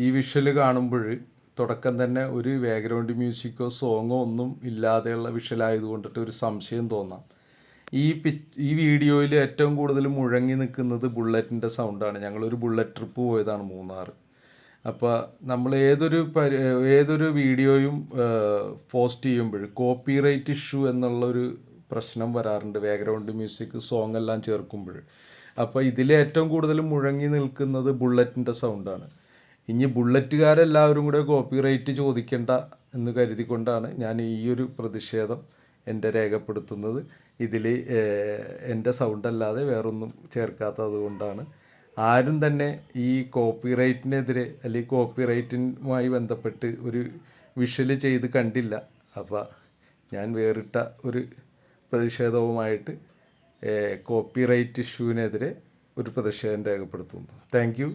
ഈ വിഷ്വൽ കാണുമ്പോൾ തുടക്കം തന്നെ ഒരു ബാക്ക്ഗ്രൗണ്ട് മ്യൂസിക്കോ സോങ്ങോ ഒന്നും ഇല്ലാതെയുള്ള വിഷ്വലായതുകൊണ്ടിട്ട് ഒരു സംശയം തോന്നാം. ഈ വീഡിയോയിൽ ഏറ്റവും കൂടുതൽ മുഴങ്ങി നിൽക്കുന്നത് ബുള്ളറ്റിൻ്റെ സൗണ്ടാണ്. ഞങ്ങളൊരു ബുള്ളറ്റ് ട്രിപ്പ് പോയതാണ് മൂന്നാർ. അപ്പോൾ നമ്മൾ ഏതൊരു വീഡിയോയും പോസ്റ്റ് ചെയ്യുമ്പോൾ കോപ്പിറൈറ്റ് ഇഷ്യൂ എന്നുള്ളൊരു പ്രശ്നം വരാറുണ്ട് ബാക്ക്ഗ്രൗണ്ട് മ്യൂസിക് സോങ് എല്ലാം ചേർക്കുമ്പോൾ. അപ്പോൾ ഇതിൽ ഏറ്റവും കൂടുതൽ മുഴങ്ങി നിൽക്കുന്നത് ബുള്ളറ്റിൻ്റെ സൗണ്ടാണ്. ഇനി ബുള്ളറ്റുകാരെല്ലാവരും കൂടെ കോപ്പിറൈറ്റ് ചോദിക്കേണ്ട എന്ന് കരുതിക്കൊണ്ടാണ് ഞാൻ ഈ ഒരു പ്രതിഷേധം എൻ്റെ രേഖപ്പെടുത്തുന്നത്. ഇതിൽ എൻ്റെ സൗണ്ടല്ലാതെ വേറൊന്നും ചേർക്കാത്തത് കൊണ്ടാണ്. ആരും തന്നെ ഈ കോപ്പിറൈറ്റിനെതിരെ അല്ലെങ്കിൽ കോപ്പിറൈറ്റുമായി ബന്ധപ്പെട്ട് ഒരു വിഷ്വൽ ചെയ്ത് കണ്ടില്ല. അപ്പോൾ ഞാൻ വേറിട്ട ഒരു പ്രതിഷേധവുമായിട്ട് കോപ്പിറൈറ്റ് ഇഷ്യൂവിനെതിരെ ഒരു പ്രതിഷേധം രേഖപ്പെടുത്തുന്നു. Thank you.